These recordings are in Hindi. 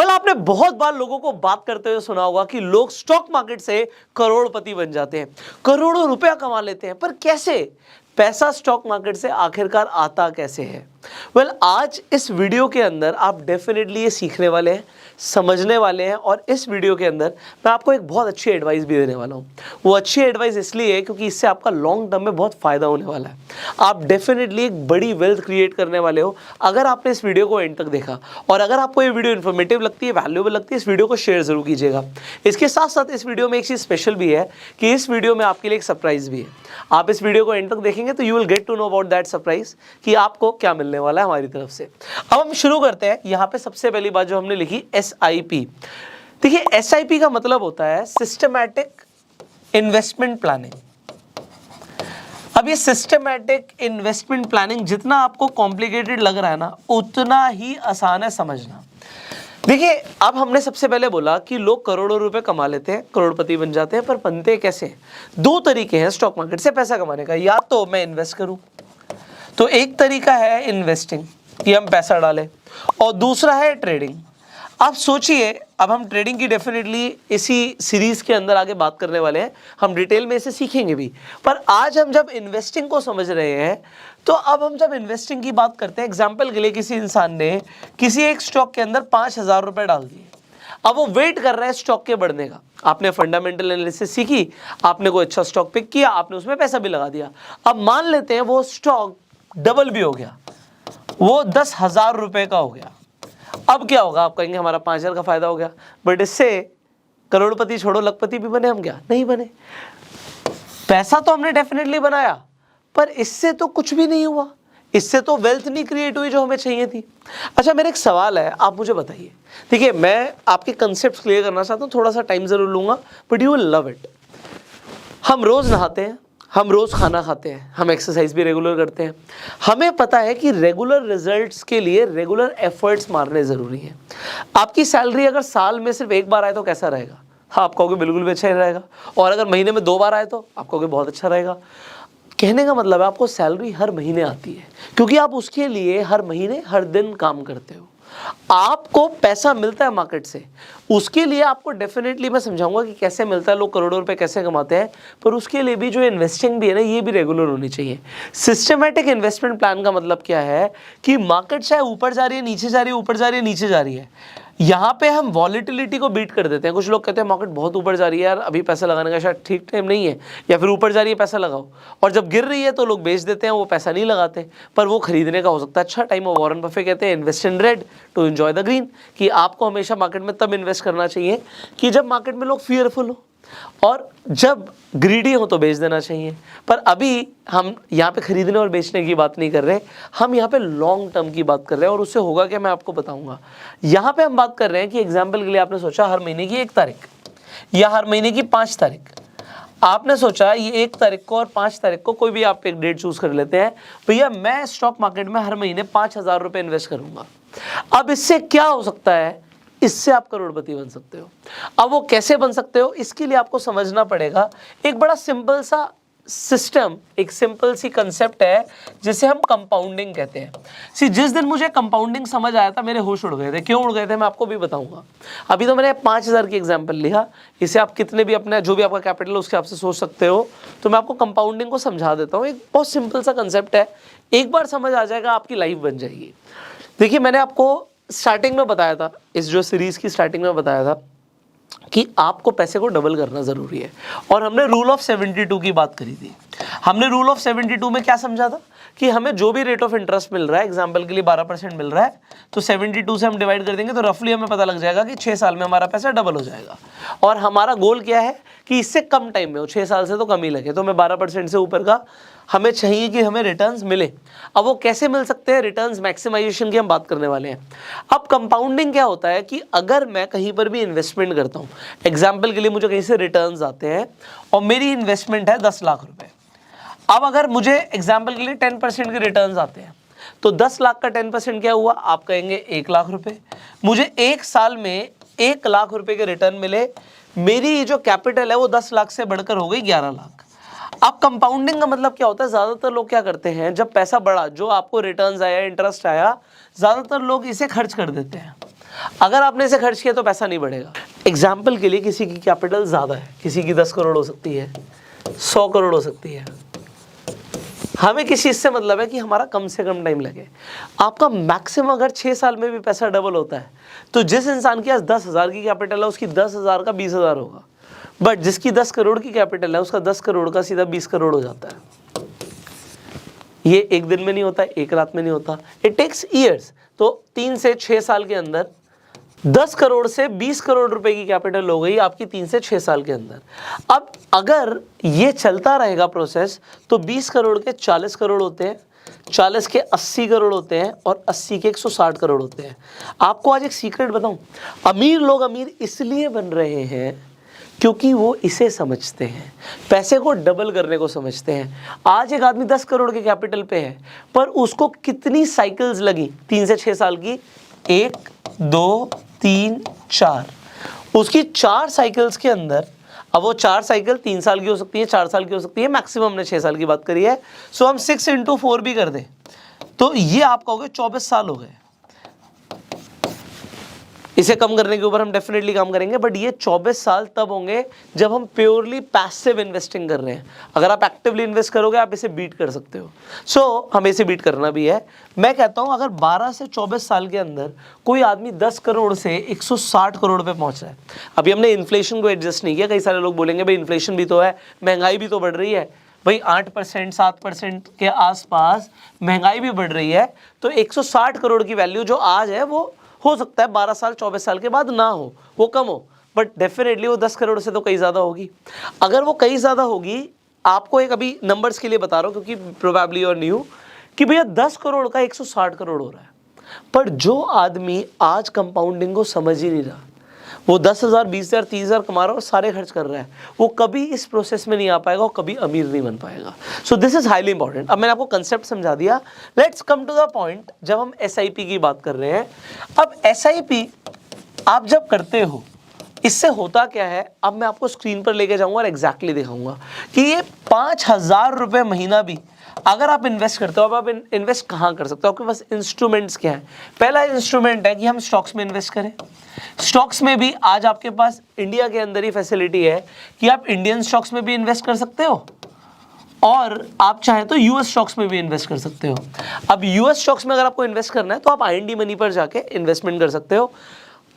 आपने बहुत बार लोगों को बात करते हुए सुना होगा कि लोग स्टॉक मार्केट से करोड़पति बन जाते हैं, करोड़ों रुपया कमा लेते हैं, पर कैसे? पैसा स्टॉक मार्केट से आखिरकार आता कैसे है? आज इस वीडियो के अंदर आप डेफिनेटली ये सीखने वाले हैं, समझने वाले हैं, और इस वीडियो के अंदर मैं आपको एक बहुत अच्छी एडवाइस भी देने वाला हूँ। वो अच्छी एडवाइस इसलिए है क्योंकि इससे आपका लॉन्ग टर्म में बहुत फायदा होने वाला है। आप डेफिनेटली एक बड़ी वेल्थ क्रिएट करने वाले हो अगर आपने इस वीडियो को एंड तक देखा। और अगर आपको ये वीडियो इन्फॉर्मेटिव लगती है, वैल्यूएबल लगती है, इस वीडियो को शेयर जरूर कीजिएगा। इसके साथ साथ इस वीडियो में एक चीज़ स्पेशल भी है कि इस वीडियो में आपके लिए एक सरप्राइज भी है। आप इस वीडियो को एंड तक देखेंगे तो you will get to know about that surprise कि आपको क्या मिलने वाला है हमारी तरफ से। अब हम शुरू करते हैं। यहाँ पे सबसे पहली बात जो हमने लिखी SIP। देखिए, SIP का मतलब होता है सिस्टमैटिक इन्वेस्टमेंट प्लानिंग। अब ये सिस्टमैटिक इन्वेस्टमेंट प्लानिंग जितना आपको कॉम्प्लिकेटेड लग रहा है ना, उतना ही आसान है समझना। देखिए, अब हमने सबसे पहले बोला कि लोग करोड़ों रुपए कमा लेते हैं, करोड़पति बन जाते हैं, पर बनते कैसे हैं? दो तरीके हैं स्टॉक मार्केट से पैसा कमाने का। या तो मैं इन्वेस्ट करूं, तो एक तरीका है इन्वेस्टिंग कि हम पैसा डालें, और दूसरा है ट्रेडिंग। आप सोचिए, अब हम ट्रेडिंग की डेफिनेटली इसी सीरीज के अंदर आगे बात करने वाले हैं, हम डिटेल में इसे सीखेंगे भी। पर आज हम जब इन्वेस्टिंग को समझ रहे हैं, तो अब हम जब इन्वेस्टिंग की बात करते हैं, एग्जांपल के लिए किसी इंसान ने किसी एक स्टॉक के अंदर 5,000 रुपए डाल दिए। अब वो वेट कर रहा है स्टॉक के बढ़ने का। आपने फंडामेंटल एनालिसिस सीखी, आपने कोई अच्छा स्टॉक पिक किया, आपने उसमें पैसा भी लगा दिया। अब मान लेते हैं वो स्टॉक डबल भी हो गया, वो 10,000 रुपए का हो गया। अब क्या होगा? आप कहेंगे हमारा 5,000 का फायदा हो गया, बट इससे करोड़पति छोड़ो लखपति भी बने हम? क्या नहीं बने। पैसा तो हमने डेफिनेटली बनाया, पर इससे तो कुछ भी नहीं हुआ, इससे तो वेल्थ नहीं क्रिएट हुई जो हमें चाहिए थी। अच्छा, मेरा एक सवाल है, आप मुझे बताइए। देखिए, मैं आपके कंसेप्ट क्लियर करना चाहता हूँ, थोड़ा सा टाइम जरूर लूंगा, but you will love it. हम रोज नहाते हैं, हम रोज खाना खाते हैं, हम एक्सरसाइज भी रेगुलर करते हैं। हमें पता है कि रेगुलर रिजल्ट्स के लिए रेगुलर एफर्ट्स मारने जरूरी हैं। आपकी सैलरी अगर साल में सिर्फ एक बार आए तो कैसा रहेगा? हाँ, आप कहोगे बिल्कुल भी अच्छा ही रहेगा। और अगर महीने में 2 बार आए तो आप कहोगे बहुत अच्छा रहेगा। कहने का मतलब है आपको सैलरी हर महीने आती है, क्योंकि आप उसके लिए हर महीने हर दिन काम करते हो। आपको पैसा मिलता है मार्केट से, उसके लिए आपको डेफिनेटली मैं समझाऊंगा कि कैसे मिलता है, लोग करोड़ों रुपए कैसे कमाते हैं, पर उसके लिए भी जो इन्वेस्टिंग भी है ना, ये भी रेगुलर होनी चाहिए। सिस्टमैटिक इन्वेस्टमेंट प्लान का मतलब क्या है कि मार्केट चाहे ऊपर जा रही है, नीचे जा रही है, ऊपर जा रही है, नीचे जा रही है, यहाँ पे हम वॉलिटिलिटी को बीट कर देते हैं। कुछ लोग कहते हैं मार्केट बहुत ऊपर जा रही है यार, अभी पैसा लगाने का शायद ठीक टाइम नहीं है, या फिर ऊपर जा रही है पैसा लगाओ, और जब गिर रही है तो लोग बेच देते हैं, वो पैसा नहीं लगाते, पर वो खरीदने का हो सकता है अच्छा टाइम। और वॉरेन बफे कहते हैं invest in red to enjoy the green, कि आपको हमेशा मार्केट में तब इन्वेस्ट करना चाहिए कि जब मार्केट में लोग फियरफुल हो, और जब ग्रीडी हो तो बेच देना चाहिए। पर अभी हम यहाँ पे खरीदने और बेचने की बात नहीं कर रहे, हम यहाँ पे लॉन्ग टर्म की बात कर रहे हैं, और उससे होगा क्या मैं आपको बताऊंगा। यहाँ पे हम बात कर रहे हैं कि एग्जाम्पल के लिए आपने सोचा हर महीने की 1 तारीख या हर महीने की 5 तारीख, आपने सोचा ये 1 तारीख को और 5 तारीख को, कोई भी आप एक डेट चूज कर लेते हैं, भैया मैं स्टॉक मार्केट में हर महीने 5,000 रुपए इन्वेस्ट करूंगा। अब इससे क्या हो सकता है? इससे आप करोड़पति बन सकते हो। अब वो कैसे बन सकते हो, इसके लिए आपको समझना पड़ेगा एक बड़ा सिंपल सा सिस्टम, एक सिंपल सी कंसेप्ट है जिसे हम कंपाउंडिंग कहते हैं। जिस दिन मुझे कंपाउंडिंग समझ आया था, मेरे होश उड़ गए थे। क्यों उड़ गए थे मैं आपको भी बताऊंगा। अभी तो मैंने 5,000 की एग्जांपल लिया, इसे आप कितने भी अपने जो भी आपका कैपिटल है उसके आपसे सोच सकते हो। तो मैं आपको कंपाउंडिंग को समझा देता हूँ। एक बहुत सिंपल सा कंसेप्ट है, एक बार समझ आ जाएगा आपकी लाइफ बन जाएगी। देखिए, मैंने आपको स्टार्टिंग में बताया था, इस जो सीरीज की स्टार्टिंग में बताया था कि आपको पैसे को डबल करना जरूरी है, और हमने रूल ऑफ 72 की बात करी थी। हमने रूल ऑफ 72 में क्या समझा था कि हमें जो भी रेट ऑफ इंटरेस्ट मिल रहा है, एग्जांपल के लिए 12% मिल रहा है, तो 72 से हम डिवाइड कर देंगे तो रफली हमें पता लग जाएगा कि 6 साल में हमारा पैसा डबल हो जाएगा। और हमारा गोल क्या है कि इससे कम टाइम में हो, 6 साल से तो कम ही लगे, तो हमें 12% से ऊपर का हमें चाहिए कि हमें रिटर्न्स मिले। अब वो कैसे मिल सकते हैं? रिटर्न्स मैक्सिमाइजेशन की हम बात करने वाले हैं। अब कंपाउंडिंग क्या होता है कि अगर मैं कहीं पर भी इन्वेस्टमेंट करता हूँ, एग्जाम्पल के लिए मुझे कहीं से रिटर्न्स आते हैं और मेरी इन्वेस्टमेंट है 10 लाख रुपए। अब अगर मुझे एग्जाम्पल के लिए 10% के रिटर्न्स आते हैं, तो 10 लाख का 10% क्या हुआ? आप कहेंगे 1 लाख रुपए। मुझे 1 साल में 1 लाख रुपए के रिटर्न मिले, मेरी जो कैपिटल है वो 10 लाख से बढ़कर हो गई 11 लाख। अब कंपाउंडिंग का मतलब क्या होता है? ज्यादातर लोग क्या करते हैं, जब पैसा बढ़ा, जो आपको रिटर्न्स आया, इंटरेस्ट आया, ज्यादातर लोग इसे खर्च कर देते हैं। अगर आपने इसे खर्च किया तो पैसा नहीं बढ़ेगा। एग्जाम्पल के लिए किसी की कैपिटल ज़्यादा है, किसी की 10 करोड़ हो सकती है, 100 करोड़ हो सकती है। हमें किस चीज़ से मतलब है कि हमारा कम से कम टाइम लगे। आपका मैक्सिमम अगर 6 साल में भी पैसा डबल होता है तो जिस इंसान के पास 10,000 की कैपिटल है उसकी 10,000 का 20,000 होगा, बट जिसकी 10 करोड़ की कैपिटल है उसका 10 करोड़ का सीधा 20 करोड़ हो जाता है। ये एक दिन में नहीं होता, एक रात में नहीं होता, इट टेक्स ईयर्स। तो 3 से 6 साल के अंदर 10 करोड़ से 20 करोड़ रुपए की कैपिटल हो गई आपकी 3 से 6 साल के अंदर। अब अगर ये चलता रहेगा प्रोसेस तो 20 करोड़ के 40 करोड़ होते हैं, 40 के 80 करोड़ होते हैं और 80 के 160 करोड़ होते हैं। आपको आज एक सीक्रेट बताऊं, अमीर लोग अमीर इसलिए बन रहे हैं क्योंकि वो इसे समझते हैं, पैसे को डबल करने को समझते हैं। आज एक आदमी 10 करोड़ के कैपिटल पे है पर उसको कितनी साइकिल्स लगी 3 से 6 साल की, 1 2 3 4, उसकी 4 साइकिल्स के अंदर, अब वो 4 साइकिल 3 साल की हो सकती है, 4 साल की हो सकती है, मैक्सिमम हमने 6 साल की बात करी है। सो हम 6 × 4 भी कर दें तो ये आपका हो गया 24 साल हो गए। इसे कम करने के ऊपर हम डेफिनेटली काम करेंगे, बट ये 24 साल तब होंगे जब हम प्योरली पैसिव इन्वेस्टिंग कर रहे हैं। अगर आप एक्टिवली इन्वेस्ट करोगे आप इसे बीट कर सकते हो। सो हमें इसे बीट करना भी है। मैं कहता हूं अगर 12 से 24 साल के अंदर कोई आदमी 10 करोड़ से 160 करोड़ पे पहुंच रहा है, अभी हमने इन्फ्लेशन को एडजस्ट नहीं किया। कई सारे लोग बोलेंगे भाई इन्फ्लेशन भी तो है, महंगाई भी तो बढ़ रही है। भाई 8% 7% के आसपास महंगाई भी बढ़ रही है, तो 160 करोड़ की वैल्यू जो आज है वो हो सकता है 12 साल 24 साल के बाद ना हो, वो कम हो, बट डेफिनेटली वो 10 करोड़ से तो कहीं ज़्यादा होगी। अगर वो कहीं ज़्यादा होगी, आपको एक अभी नंबर्स के लिए बता रहा हूँ क्योंकि प्रोबेबली और न्यू कि भैया 10 करोड़ का 160 करोड़ हो रहा है, पर जो आदमी आज कंपाउंडिंग को समझ ही नहीं रहा, वो 10,000 20,000 30,000 कमा रहा है और सारे खर्च कर रहा है, वो कभी इस प्रोसेस में नहीं आ पाएगा और कभी अमीर नहीं बन पाएगा। So this is highly important. अब मैंने आपको कंसेप्ट समझा दिया, let's come to the point. जब हम SIP की बात कर रहे हैं, अब SIP आप जब करते हो इससे होता क्या है, अब मैं आपको स्क्रीन पर लेके जाऊंगा और एग्जैक्टली दिखाऊंगा कि ये 5,000 रुपये महीना भी अगर आप इन्वेस्ट करते हो। अब आप इन्वेस्ट कहाँ कर सकते हो, आपके पास इंस्ट्रूमेंट्स क्या है। पहला इंस्ट्रूमेंट है कि हम स्टॉक्स में इन्वेस्ट करें। स्टॉक्स में भी आज आपके पास इंडिया के अंदर ही फैसिलिटी है कि आप इंडियन स्टॉक्स में भी इन्वेस्ट कर सकते हो और आप चाहें तो US स्टॉक्स में भी इन्वेस्ट कर सकते हो। अब US स्टॉक्स में अगर आपको इन्वेस्ट करना है तो आप IND मनी पर जाके इन्वेस्टमेंट कर सकते हो।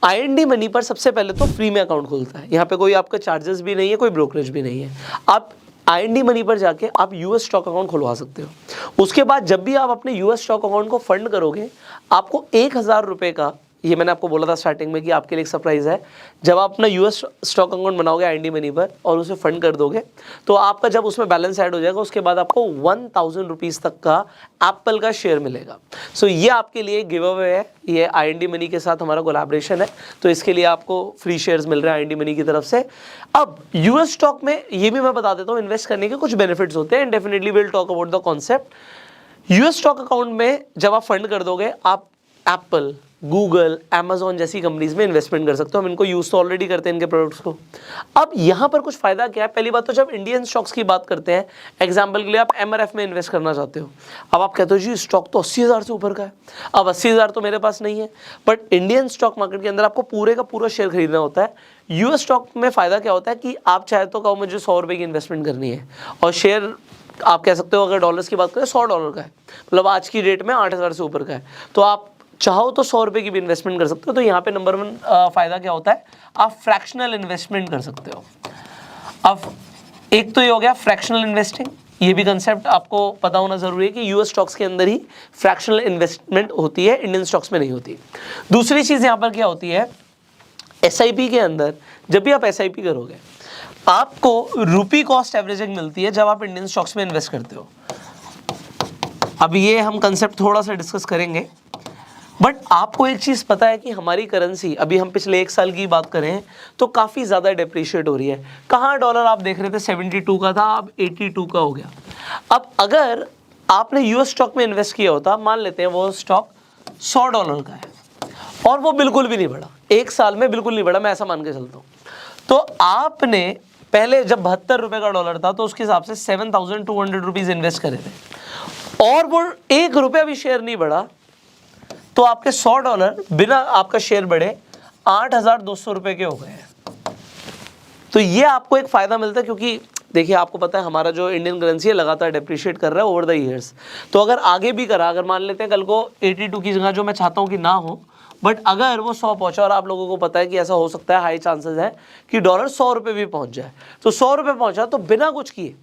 IND मनी पर सबसे पहले तो फ्री में अकाउंट खुलता है, यहाँ पे कोई आपका चार्जेस भी नहीं है, कोई ब्रोकरेज भी नहीं है। आप IND मनी पर जाके आप US स्टॉक अकाउंट खुलवा सकते हो। उसके बाद जब भी आप अपने US स्टॉक अकाउंट को फंड करोगे, आपको 1,000 रुपये का, ये मैंने आपको बोला था स्टार्टिंग में कि आपके लिए एक सरप्राइज है, जब आप अपना US स्टॉक अकाउंट बनाओगे IND मनी पर और उसे फंड कर दोगे तो आपका जब उसमें बैलेंस ऐड हो जाएगा उसके बाद आपको 1,000 रुपीज़ तक का एप्पल का शेयर मिलेगा। सो ये आपके लिए गिव अवे है, ये IND मनी के साथ हमारा कोलैबोरेशन है, तो इसके लिए आपको फ्री शेयर्स मिल रहे हैं IND मनी की तरफ से। अब US स्टॉक में ये भी मैं बता देता हूँ, इन्वेस्ट करने के कुछ बेनिफिट्स होते हैं and definitely will talk about the concept. US stock account में जब आप फंड कर दोगे, आप एप्पल, गूगल, अमेजॉन जैसी कंपनीज में इन्वेस्टमेंट कर सकते हो। हम इनको यूज तो ऑलरेडी करते हैं इनके प्रोडक्ट्स को। अब यहाँ पर कुछ फायदा क्या है, पहली बात तो जब इंडियन स्टॉक्स की बात करते हैं, एग्जांपल के लिए आप MRF में इन्वेस्ट करना चाहते हो, अब आप कहते हो जी स्टॉक तो 80,000 से ऊपर का है। अब 80,000 तो मेरे पास नहीं है, बट इंडियन स्टॉक मार्केट के अंदर आपको पूरे का पूरा शेयर खरीदना होता है। US स्टॉक में फायदा क्या होता है कि आप चाहे तो कहो मुझे 100 रुपये की इन्वेस्टमेंट करनी है और शेयर आप कह सकते हो, अगर डॉलर्स की बात करें $100 का है, मतलब आज की डेट में 8,000 से ऊपर का है, तो आप चाहो तो 100 रुपये की भी इन्वेस्टमेंट कर सकते हो। तो यहाँ पे नंबर 1 फायदा क्या होता है, आप फ्रैक्शनल इन्वेस्टमेंट कर सकते हो। अब एक तो ये हो गया फ्रैक्शनल इन्वेस्टिंग, ये भी कंसेप्ट आपको पता होना जरूरी है कि US स्टॉक्स के अंदर ही फ्रैक्शनल इन्वेस्टमेंट होती है, इंडियन स्टॉक्स में नहीं होती। दूसरी चीज़ यहाँ पर क्या होती है, SIP के अंदर जब भी आप SIP करोगे आपको रुपी कॉस्ट एवरेजिंग मिलती है जब आप इंडियन स्टॉक्स में इन्वेस्ट करते हो। अब ये हम कंसेप्ट थोड़ा सा डिस्कस करेंगे, बट आपको एक चीज़ पता है कि हमारी करेंसी, अभी हम पिछले 1 साल की बात करें तो काफ़ी ज़्यादा डिप्रिशिएट हो रही है। कहाँ डॉलर आप देख रहे थे 72 का था, अब 82 का हो गया। अब अगर आपने US स्टॉक में इन्वेस्ट किया होता, मान लेते हैं वो स्टॉक $100 का है और वो बिल्कुल भी नहीं बढ़ा, 1 साल में बिल्कुल नहीं बढ़ा, मैं ऐसा मान के चलता हूँ, तो आपने पहले जब 72 रुपये का डॉलर था तो उसके हिसाब से 7,200 रुपीज़ इन्वेस्ट करे थे और वो 1 रुपया भी शेयर नहीं बढ़ा, तो आपके $100 बिना आपका शेयर बढ़े 8,200 रुपए के हो गए हैं। तो ये आपको एक फायदा मिलता है, क्योंकि देखिए आपको पता है हमारा जो इंडियन करेंसी है लगातार डेप्रिशिएट कर रहा है ओवर द ईयर्स। तो अगर आगे भी करा, अगर मान लेते हैं कल को 82 की जगह, जो मैं चाहता हूँ कि ना हो, बट अगर वो 100 पहुंचा, और आप लोगों को पता है कि ऐसा हो सकता है, हाई चांसेस है कि डॉलर 100 रुपये भी पहुंच जाए, तो 100 रुपये पहुंचा तो बिना कुछ किए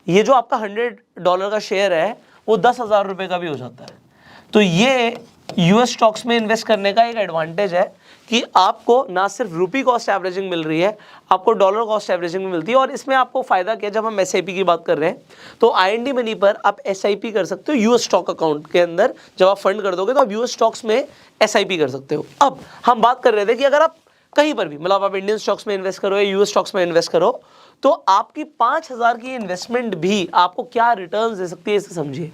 ये जो आपका $100 का शेयर है वो 10,000 रुपये का भी हो जाता है। तो ये यूएस स्टॉक्स में इन्वेस्ट करने का एक एडवांटेज है कि आपको ना सिर्फ रुपी कॉस्ट एवरेजिंग मिल रही है, आपको डॉलर कॉस्ट एवरेजिंग भी मिलती है। और इसमें आपको फायदा क्या, जब हम एसआईपी की बात कर रहे हैं तो IND मनी पर आप एसआईपी कर सकते हो। यूएस स्टॉक अकाउंट के अंदर जब आप फंड कर दोगे तो आप यूएस स्टॉक्स में एसआईपी कर सकते हो। अब हम बात कर रहे थे कि अगर आप कहीं पर भी, मतलब आप इंडियन स्टॉक्स में इन्वेस्ट करो या यूएस स्टॉक्स में इन्वेस्ट करो, तो आपकी 5,000 की इन्वेस्टमेंट भी आपको क्या रिटर्न्स दे सकती है, इसे समझिए।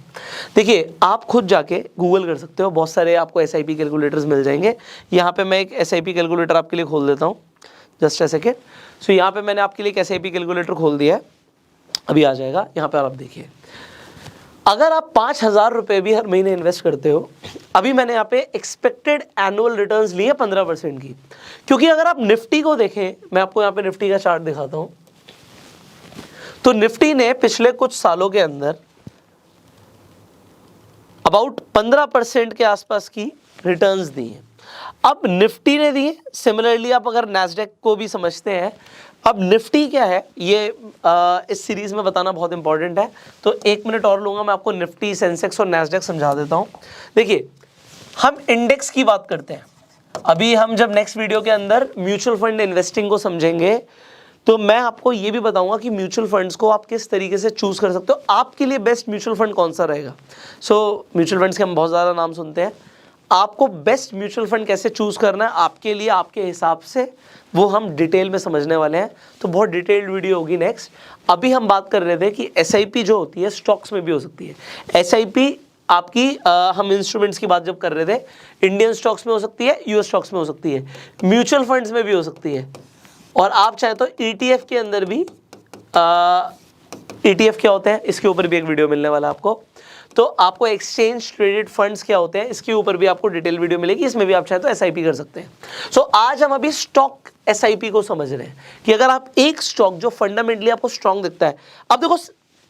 देखिए आप खुद जाके गूगल कर सकते हो, बहुत सारे आपको एसआईपी कैलकुलेटर्स मिल जाएंगे। यहाँ पे मैं एक एसआईपी कैलकुलेटर आपके लिए खोल देता हूँ, जस्ट अ सेकेंड। सो यहाँ पे मैंने आपके लिए एक एसआईपी कैलकुलेटर खोल दिया है, अभी आ जाएगा यहाँ पे। आप देखिए, अगर आप 5,000 रुपये भी हर महीने इन्वेस्ट करते हो, अभी मैंने यहाँ पे एक्सपेक्टेड एनुअल रिटर्न्स लिए 15% की, क्योंकि अगर आप निफ्टी को देखें, मैं आपको यहाँ पे निफ्टी का चार्ट दिखाता हूँ, तो निफ्टी ने पिछले कुछ सालों के अंदर अबाउट 15% के आसपास की रिटर्न्स दी हैं। अब निफ्टी ने दी है, सिमिलरली आप अगर नैस्डैक को भी समझते हैं। अब निफ्टी क्या है ये इस सीरीज में बताना बहुत इंपॉर्टेंट है, तो 1 मिनट और लूंगा, मैं आपको निफ्टी, सेंसेक्स और नैस्डैक समझा देता हूं। देखिए हम इंडेक्स की बात करते हैं, अभी हम जब नेक्स्ट वीडियो के अंदर म्यूचुअल फंड इन्वेस्टिंग को समझेंगे तो मैं आपको ये भी बताऊंगा कि म्यूचुअल फंड्स को आप किस तरीके से चूज कर सकते हो, आपके लिए बेस्ट म्यूचुअल फंड कौन सा रहेगा। सो म्यूचुअल फंड्स के हम बहुत ज़्यादा नाम सुनते हैं, आपको बेस्ट म्यूचुअल फंड कैसे चूज करना है आपके लिए, आपके हिसाब से, वो हम डिटेल में समझने वाले हैं। तो बहुत डिटेल्ड वीडियो होगी नेक्स्ट। अभी हम बात कर रहे थे कि एसआईपी जो होती है स्टॉक्स में भी हो सकती है। एसआईपी आपकी हम इंस्ट्रूमेंट्स की बात जब कर रहे थे, इंडियन स्टॉक्स में हो सकती है, यूएस स्टॉक्स में हो सकती है, म्यूचुअल फंड्स में भी हो सकती है, और आप चाहे तो ETF के अंदर भी ETF क्या होते हैं इसके ऊपर भी एक वीडियो मिलने वाला है आपको। तो आपको एक्सचेंज ट्रेडेड फंड्स क्या होते हैं इसके ऊपर भी आपको डिटेल वीडियो मिलेगी, इसमें भी आप चाहे तो एसआईपी कर सकते हैं। सो आज हम अभी स्टॉक एसआईपी को समझ रहे हैं कि अगर आप एक स्टॉक जो फंडामेंटली आपको स्ट्रांग दिखता है, अब देखो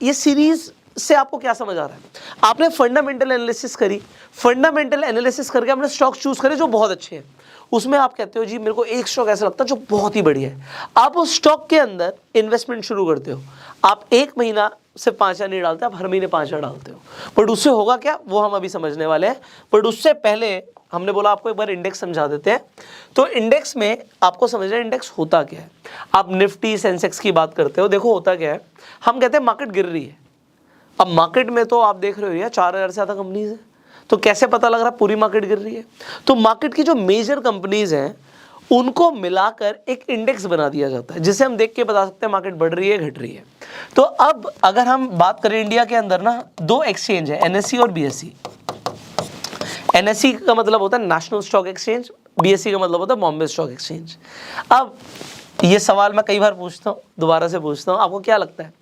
ये सीरीज से आपको क्या समझ आ रहा है, आपने फंडामेंटल एनालिसिस करी, फंडामेंटल एनालिसिस करके आपने स्टॉक चूज करे जो बहुत अच्छे हैं, उसमें आप कहते हो जी मेरे को एक स्टॉक ऐसा लगता है जो बहुत ही बढ़िया है, आप उस स्टॉक के अंदर इन्वेस्टमेंट शुरू करते हो। आप 1 महीना से 5,000 नहीं डालते, आप हर महीने 5,000 डालते हो, बट उससे होगा क्या वो हम अभी समझने वाले हैं। बट उससे पहले हमने बोला आपको एक बार इंडेक्स समझा देते हैं। तो इंडेक्स में आपको समझना है इंडेक्स होता क्या है। आप निफ्टी सेंसेक्स की बात करते हो, देखो होता क्या है, हम कहते हैं मार्केट गिर रही है। अब मार्केट में तो आप देख रहे हो 4,000 से ज़्यादा कंपनीज है, तो कैसे पता लग रहा है पूरी मार्केट गिर रही है। तो मार्केट की जो मेजर कंपनीज हैं उनको मिलाकर एक इंडेक्स बना दिया जाता है, जिसे हम देख के बता सकते हैं मार्केट बढ़ रही है घट रही है। तो अब अगर हम बात करें इंडिया के अंदर ना 2 एक्सचेंज है, NSE और BSE। NSE का मतलब होता है नेशनल स्टॉक एक्सचेंज, BSE का मतलब होता है बॉम्बे स्टॉक एक्सचेंज। अब ये सवाल मैं कई बार पूछता हूँ, दोबारा से पूछता हूँ, आपको क्या लगता है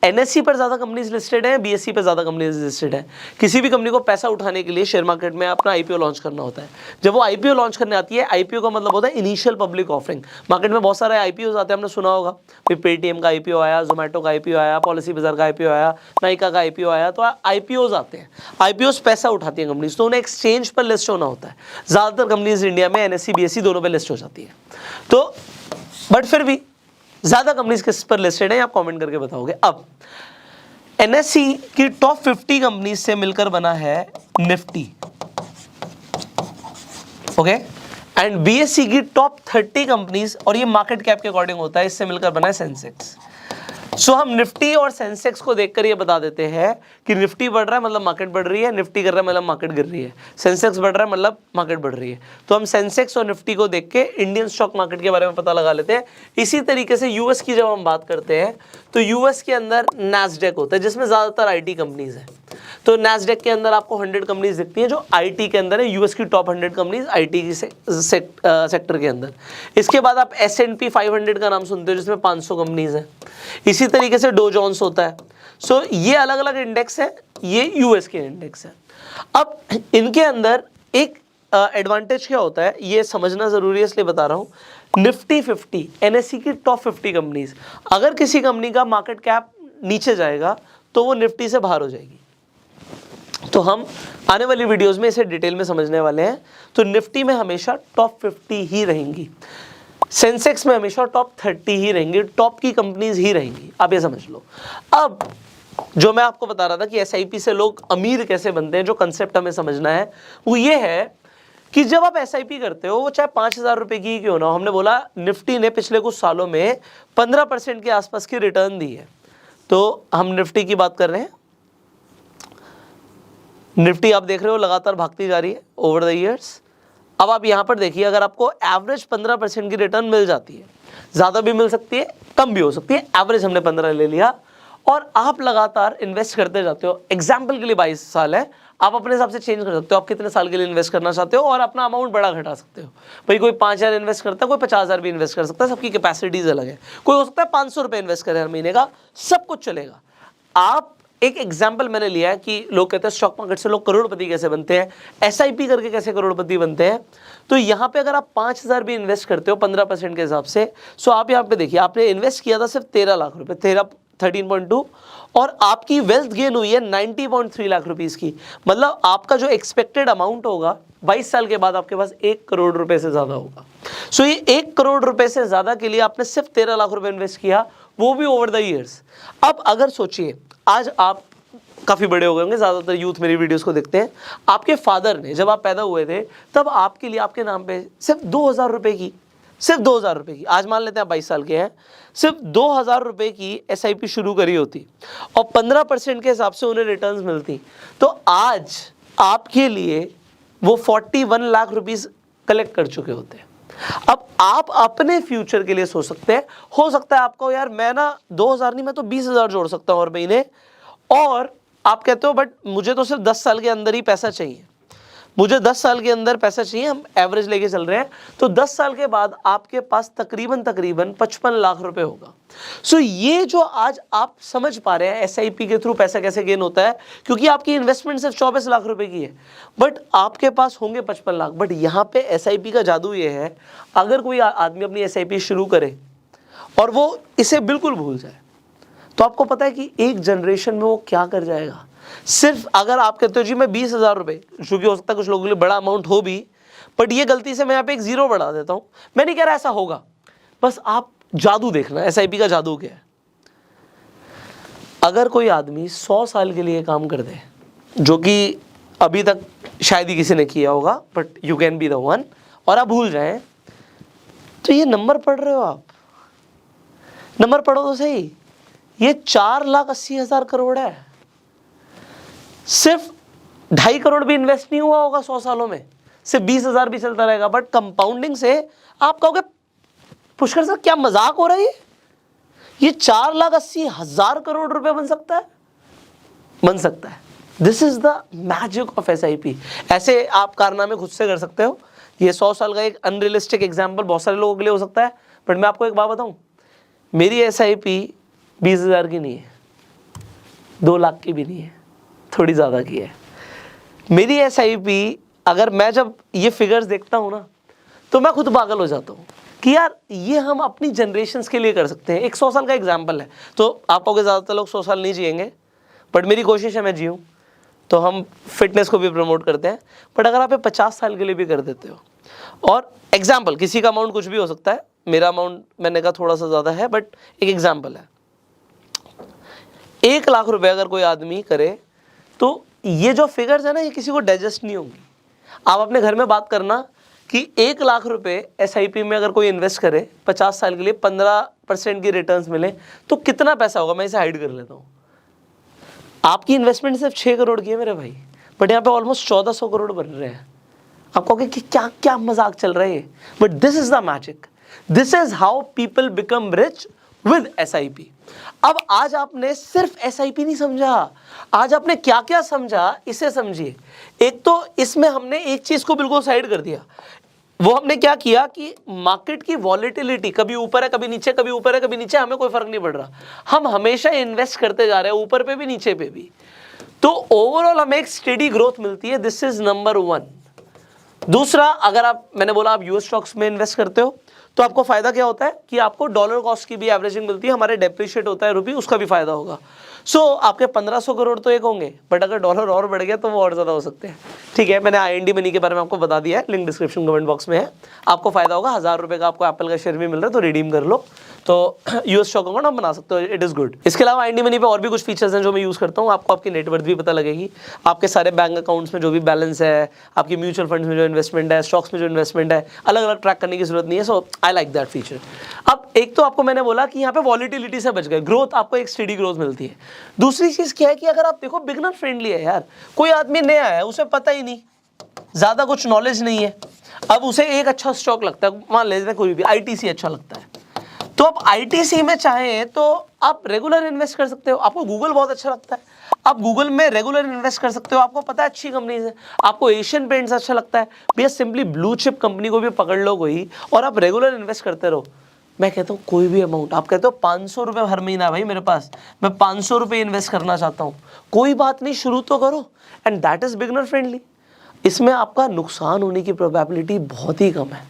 NSE पर ज़्यादा कंपनीज लिस्टेड है, BSE पर ज़्यादा कंपनीज लिस्टेड है? किसी भी कंपनी को पैसा उठाने के लिए शेयर मार्केट में अपना IPO लॉन्च करना होता है। जब वो IPO लॉन्च करने आती है, IPO का मतलब होता है इनिशियल पब्लिक ऑफरिंग। मार्केट में बहुत सारे IPOs आते हैं, आपने सुना होगा, फिर पेटीएम का IPO आया, जोमेटो का IPO आया, पॉलिसी बाजार का IPO आया, नाइका का IPO आया। तो IPOs आते हैं, IPOs पैसा उठाती है कंपनीज, तो उन्हें एक्सचेंज पर लिस्ट होना होता है। ज़्यादातर कंपनीज इंडिया में NSE BSE दोनों पर लिस्ट हो जाती है। तो बट फिर भी ज़्यादा कंपनीज किस पर लिस्टेड है आप कमेंट करके बताओगे। अब NSE की टॉप 50 कंपनीज से मिलकर बना है निफ्टी, ओके, एंड BSE की टॉप 30 कंपनीज, और ये मार्केट कैप के अकॉर्डिंग होता है, इससे मिलकर बना है सेंसेक्स। सो हम निफ्टी और सेंसेक्स को देखकर ये बता देते हैं कि निफ्टी बढ़ रहा है मतलब मार्केट बढ़ रही है, निफ्टी गिर रहा है मतलब मार्केट गिर रही है, सेंसेक्स बढ़ रहा है मतलब मार्केट बढ़ रही है। तो हम सेंसेक्स और निफ्टी को देख के इंडियन स्टॉक मार्केट के बारे में पता लगा लेते हैं। इसी तरीके से यूएस की जब हम बात करते हैं तो यूएस के अंदर नैस्डैक होता है जिसमें ज़्यादातर IT कंपनीज है। तो नैस्डैक के अंदर आपको 100 कंपनीज दिखती हैं जो IT के अंदर है, यूएस की टॉप 100 कंपनीज IT की सेक्टर के अंदर। इसके बाद आप S&P 500 का नाम सुनते हो जिसमें 500 कंपनीज हैं। इसी तरीके से डो जोन्स होता है। सो ये अलग अलग इंडेक्स है, ये यूएस के इंडेक्स है। अब इनके अंदर एक एडवांटेज क्या होता है ये समझना जरूरी है, इसलिए बता रहा हूँ। निफ्टी 50 एनएससी की टॉप 50 कंपनीज, अगर किसी कंपनी का मार्केट कैप नीचे जाएगा तो वो निफ्टी से बाहर हो जाएगी। तो हम आने वाली वीडियोस में इसे डिटेल में समझने वाले हैं। तो निफ्टी में हमेशा टॉप 50 ही रहेंगी, सेंसेक्स में हमेशा टॉप 30 ही रहेंगी, टॉप की कंपनीज ही रहेंगी, आप ये समझ लो। अब जो मैं आपको बता रहा था कि एसआईपी से लोग अमीर कैसे बनते हैं, जो कंसेप्ट हमें समझना है वो ये है कि जब आप एसआईपी करते हो, वो चाहे 5,000 रुपए की क्यों ना हो, हमने बोला निफ्टी ने पिछले कुछ सालों में 15% के आसपास की रिटर्न दी है। तो हम निफ्टी की बात कर रहे हैं। निफ्टी आप देख रहे हो लगातार भागती जा रही है ओवर द ईयर्स। अब आप यहाँ पर देखिए, अगर आपको एवरेज 15% की रिटर्न मिल जाती है, ज़्यादा भी मिल सकती है, कम भी हो सकती है, एवरेज हमने 15 ले लिया, और आप लगातार इन्वेस्ट करते जाते हो। एग्जाम्पल के लिए 22 साल है, आप अपने हिसाब से चेंज कर सकते हो, आप कितने साल के लिए इन्वेस्ट करना चाहते हो, और अपना अमाउंट बड़ा घटा सकते हो। भाई कोई 5,000 इन्वेस्ट करता है, कोई 50,000 भी इन्वेस्ट कर सकता है, सबकी कैपेसिटीज अलग है। कोई हो सकता है 500 रुपये इन्वेस्ट करे हर महीने का, सब कुछ चलेगा। आप एक एग्जाम्पल मैंने लिया है कि लोग कहते हैं स्टॉक मार्केट से लोग करोड़पति कैसे बनते हैं, एसआईपी करके कैसे करोड़पति बनते हैं। तो यहाँ पे अगर आप 5,000 भी इन्वेस्ट करते हो 15% के हिसाब से, सो आप यहाँ पे देखिए, आपने इन्वेस्ट किया था सिर्फ 13 लाख रुपए, 13.2, और आपकी वेल्थ गेन हुई है 90.3 लाख रुपीस की। मतलब आपका जो एक्सपेक्टेड अमाउंट होगा 22 साल के बाद आपके पास 1 करोड़ रुपए से ज्यादा होगा। सो ये 1 करोड़ रुपए से ज्यादा के लिए आपने सिर्फ 13 लाख रुपए इन्वेस्ट किया, वो भी ओवर द ईयर्स। अब अगर सोचिए, आज आप काफ़ी बड़े हो गए होंगे, ज़्यादातर यूथ मेरी वीडियोस को देखते हैं। आपके फादर ने जब आप पैदा हुए थे तब आपके लिए आपके नाम पे सिर्फ 2,000 रुपये की, सिर्फ 2,000 रुपये की, आज मान लेते हैं आप 22 साल के हैं, सिर्फ 2,000 रुपये की एसआईपी शुरू करी होती और 15% के हिसाब से उन्हें रिटर्न्स मिलती, तो आज आपके लिए वो 41 लाख रुपीज़ कलेक्ट कर चुके होते हैं। अब आप अपने फ्यूचर के लिए सोच सकते हैं। हो सकता है आपको, यार मैं ना 2,000 नहीं, मैं तो 20,000 जोड़ सकता हूँ हर महीने, और आप कहते हो बट मुझे तो सिर्फ 10 साल के अंदर ही पैसा चाहिए, मुझे 10 साल के अंदर पैसा चाहिए, हम एवरेज लेके चल रहे हैं, तो 10 साल के बाद आपके पास तकरीबन 55 लाख रुपए होगा। सो ये जो आज आप समझ पा रहे हैं एसआईपी के थ्रू पैसा कैसे गेन होता है, क्योंकि आपकी इन्वेस्टमेंट सिर्फ 24 लाख रुपए की है, बट आपके पास होंगे 55 लाख। बट यहाँ पे एसआईपी का जादू ये है, अगर कोई आदमी अपनी एसआईपी शुरू करे और वो इसे बिल्कुल भूल जाए, तो आपको पता है कि एक जनरेशन में वो क्या कर जाएगा। सिर्फ अगर आप कहते हो जी मैं 20,000 रुपये, जो कि हो सकता है कुछ लोगों के लिए बड़ा अमाउंट हो भी, बट ये गलती से मैं यहाँ पे एक जीरो बढ़ा देता हूँ, मैं नहीं कह रहा ऐसा होगा, बस आप जादू देखना एसआईपी का जादू क्या है। अगर कोई आदमी 100 साल के लिए काम कर दे, जो कि अभी तक शायद ही किसी ने किया होगा, but you can be the one, और आप भूल जाएं, तो ये नंबर पढ़ रहे हो आप, नंबर पढ़ो तो सही, ये 4,80,000 करोड़ है। सिर्फ 2.5 करोड़ भी इन्वेस्ट नहीं हुआ होगा 100 सालों में, सिर्फ 20,000 भी चलता रहेगा, बट कंपाउंडिंग से आप कहोगे पुष्कर सर क्या मजाक हो रहा है, ये 4,80,000 करोड़ रुपए बन सकता है, बन सकता है। This is the magic of SIP. ऐसे आप कारनामे खुद से कर सकते हो। ये 100 साल का एक अनरियलिस्टिक एग्जाम्पल बहुत सारे लोगों के लिए हो सकता है, बट मैं आपको एक बात बताऊं, मेरी एसआईपी 20,000 की नहीं है, 2 लाख की भी नहीं है, थोड़ी ज़्यादा की है। मेरी एसआईपी, अगर मैं जब ये फिगर्स देखता हूँ ना, तो मैं खुद पागल हो जाता हूँ कि यार ये हम अपनी जनरेशन्स के लिए कर सकते हैं। एक 100 साल का एग्जाम्पल है, तो आप कहोगे ज़्यादातर लोग 100 साल नहीं जिएंगे, बट मेरी कोशिश है मैं जीऊँ, तो हम फिटनेस को भी प्रमोट करते हैं। बट अगर आप 50 साल के लिए भी कर देते हो, और एग्जाम्पल किसी का अमाउंट कुछ भी हो सकता है, मेरा अमाउंट मैंने कहा थोड़ा सा ज़्यादा है, बट एक एग्जाम्पल है, 1 लाख रुपए अगर कोई आदमी करे, तो ये जो फिगर्स है ना, ये किसी को डाइजेस्ट नहीं होंगी। आप अपने घर में बात करना कि 1 लाख रुपए एसआईपी में अगर कोई इन्वेस्ट करे 50 साल के लिए, 15% की रिटर्न्स मिले, तो कितना पैसा होगा। मैं इसे हाइड कर लेता हूँ। आपकी इन्वेस्टमेंट सिर्फ 6 करोड़ की है मेरे भाई, बट यहाँ पे ऑलमोस्ट 1400 करोड़ बन रहे हैं। आप कहोगे कि क्या क्या मजाक चल रहा है, but this is the magic, this is how people become rich with SIP. अब आज आपने सिर्फ एसआईपी नहीं समझा, आज आपने क्या क्या समझा इसे समझिए। एक तो इसमें हमने एक चीज को बिल्कुल साइड कर दिया, वो हमने क्या किया कि मार्केट की वॉलेटिलिटी कभी ऊपर है कभी नीचे, कभी ऊपर है कभी नीचे, हमें कोई फर्क नहीं पड़ रहा, हम हमेशा इन्वेस्ट करते जा रहे हैं, ऊपर पे भी नीचे पे भी, तो ओवरऑल हमें एक स्टेडी ग्रोथ मिलती है। This is number 1। दूसरा, अगर आप, मैंने बोला आप यूएस स्टॉक्स में इन्वेस्ट करते हो तो आपको फायदा क्या होता है कि आपको डॉलर कॉस्ट की भी एवरेजिंग मिलती है, हमारे डेप्रिशिएट होता है रुपी, उसका भी फायदा होगा। सो आपके 1500 करोड़ तो एक होंगे, बट अगर डॉलर और बढ़ गया तो वो और ज़्यादा हो सकते हैं। ठीक है, मैंने IND मनी के बारे में आपको बता दिया है, लिंक डिस्क्रिप्शन कमेंट बॉक्स में है, आपको फायदा होगा। 1000 रुपये का आपको एप्पल का शेयर भी मिल रहा है, तो रिडीम कर लो, तो यूएस स्टॉक अकाउंट आप बना सकते हो, इट इज़ गुड। इसके अलावा IND मनी पे और भी कुछ फीचर्स हैं जो मैं यूज़ करता हूँ, आपको आपकी नेटवर्थ भी पता लगेगी, आपके सारे बैंक अकाउंट्स में जो भी बैलेंस है, आपकी म्यूचुअल फंड्स में जो इन्वेस्टमेंट है, स्टॉक्स में जो इन्वेस्टमेंट है, अलग अलग ट्रैक करने की जरूरत नहीं है। सो आई लाइक दैट फीचर। अब एक तो आपको मैंने बोला कि यहाँ पे वॉलिटिलिटी से बच गए, ग्रोथ आपको एक स्टेडी ग्रोथ मिलती है। दूसरी चीज़ क्या है कि अगर आप देखो बिगनर फ्रेंडली है यार, कोई आदमी नया है, उसे पता ही नहीं, ज़्यादा कुछ नॉलेज नहीं है, अब उसे एक अच्छा स्टॉक लगता है, मान लेते हैं कोई भी ITC अच्छा लगता है, तो आप ITC में चाहें तो आप रेगुलर इन्वेस्ट कर सकते हो। आपको गूगल बहुत अच्छा लगता है, आप गूगल में रेगुलर इन्वेस्ट कर सकते हो, आपको पता है अच्छी कंपनी है। आपको एशियन पेंट्स अच्छा लगता है, भैया सिंपली ब्लू चिप कंपनी को भी पकड़ लो कोई, और आप रेगुलर इन्वेस्ट करते रहो। मैं कहता हूँ कोई भी अमाउंट, आप कहते हो 500 रुपये हर महीना भाई मेरे पास, मैं 500 रुपये इन्वेस्ट करना चाहता हूँ, कोई बात नहीं, शुरू तो करो, and that is beginner friendly. इसमें आपका नुकसान होने की प्रोबेबिलिटी बहुत ही कम है।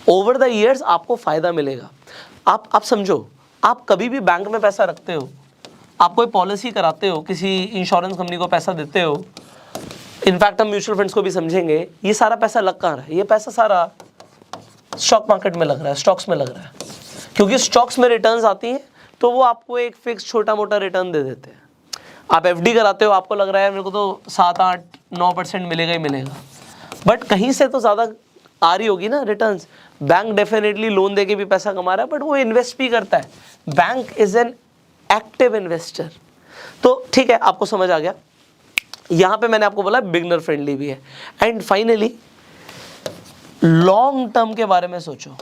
ओवर द ईयर्स आपको फ़ायदा मिलेगा। आप समझो, आप कभी भी बैंक में पैसा रखते हो, आप कोई पॉलिसी कराते हो, किसी इंश्योरेंस कंपनी को पैसा देते हो, इनफैक्ट हम म्यूचुअल फंड्स को भी समझेंगे, ये सारा पैसा लग कहाँ रहा है? ये पैसा सारा स्टॉक मार्केट में लग रहा है, स्टॉक्स में लग रहा है, क्योंकि स्टॉक्स में रिटर्न्स आती हैं तो वो आपको एक फिक्स छोटा मोटा रिटर्न दे देते हैं। आप FD कराते हो, आपको लग रहा है मेरे को तो 7-8-9% मिलेगा ही मिलेगा, बट कहीं से तो ज़्यादा आ रही होगी ना रिटर्न्स। बैंक डेफिनेटली लोन देके भी पैसा कमा रहा है, बट वो इन्वेस्ट भी करता है। Bank is an active investor. तो ठीक है, आपको समझ आ गया। यहाँ पे मैंने आपको बोला बिगनर फ्रेंडली भी है। एंड फाइनली लॉन्ग टर्म के बारे में सोचो।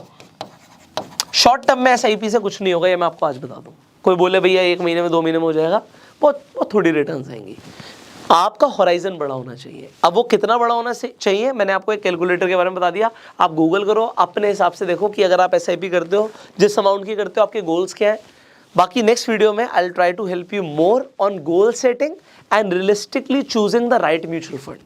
शॉर्ट टर्म में SIP से कुछ नहीं होगा, ये मैं आपको आज बता दूं। कोई बोले भैया 1 महीने में 2 महीने में हो जाएगा, बहुत थोड़ी रिटर्न्स आएंगी। आपका होराइजन बड़ा होना चाहिए। अब वो कितना बड़ा होना चाहिए, मैंने आपको एक कैलकुलेटर के बारे में बता दिया। आप गूगल करो, अपने हिसाब से देखो कि अगर आप SIP करते हो, जिस अमाउंट की करते हो, आपके गोल्स क्या है। बाकी नेक्स्ट वीडियो में I will try to help you more on goal setting and realistically choosing the right mutual fund.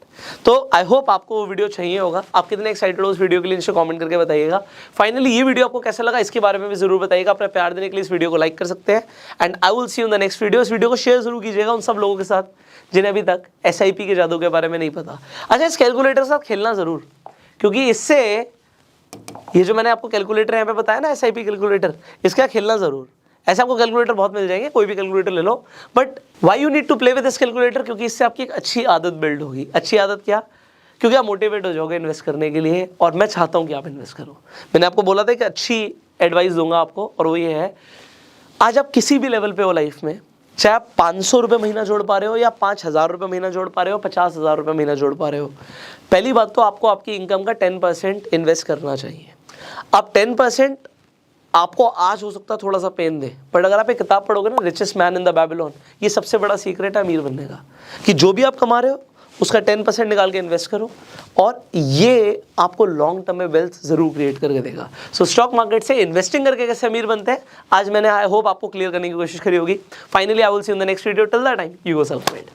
तो आई होप आपको वो वीडियो चाहिए होगा। आप कितने एक्साइटेड हो उस वीडियो के लिए नीचे कमेंट करके बताइएगा। फाइनली ये वीडियो आपको कैसा लगा इसके बारे में भी जरूर बताइएगा। अपना प्यार देने के लिए इस वीडियो को लाइक कर सकते हैं, and I will see you in the next video. इस वीडियो को शेयर जरूर कीजिएगा उन सब लोगों के साथ जिन्हें अभी तक SIP के जादू के बारे में नहीं पता। अच्छा, इस कैलकुलेटर के साथ खेलना जरूर, क्योंकि इससे ये जो मैंने आपको कैलकुलेटर यहाँ पे बताया ना, SIP कैलकुलेटर, इसका खेलना जरूर। ऐसे आपको कैलकुलेटर बहुत मिल जाएंगे, कोई भी कैलकुलेटर ले लो, but why you need to play with this calculator, क्योंकि इससे आपकी एक अच्छी आदत बिल्ड होगी। अच्छी आदत क्या? क्योंकि आप मोटिवेट हो जाओगे इन्वेस्ट करने के लिए, और मैं चाहता हूँ कि आप इन्वेस्ट करो। मैंने आपको बोला था कि अच्छी एडवाइस दूंगा आपको, और वो ये है, आज आप किसी भी लेवल पे हो लाइफ में, चाहे आप 500 रुपये महीना जोड़ पा रहे हो, या 5000 रुपये महीना जोड़ पा रहे हो, 50,000 रुपये महीना जोड़ पा रहे हो, पहली बात तो आपको आपकी इनकम का 10% इन्वेस्ट करना चाहिए। अब 10% आपको आज हो सकता है थोड़ा सा पेन दे, बट अगर आप एक किताब पढ़ोगे ना, richest man in the Babylon, ये सबसे बड़ा सीक्रेट है अमीर बनने का, कि जो भी आप कमा रहे हो उसका 10% निकाल के इन्वेस्ट करो, और ये आपको लॉन्ग टर्म में वेल्थ जरूर क्रिएट करके देगा। सो स्टॉक मार्केट से इन्वेस्टिंग करके कैसे अमीर बनते हैं, आज मैंने आई होप आपको क्लियर करने की कोशिश करी होगी। Finally I will see in the next video. Till that time, you go self made.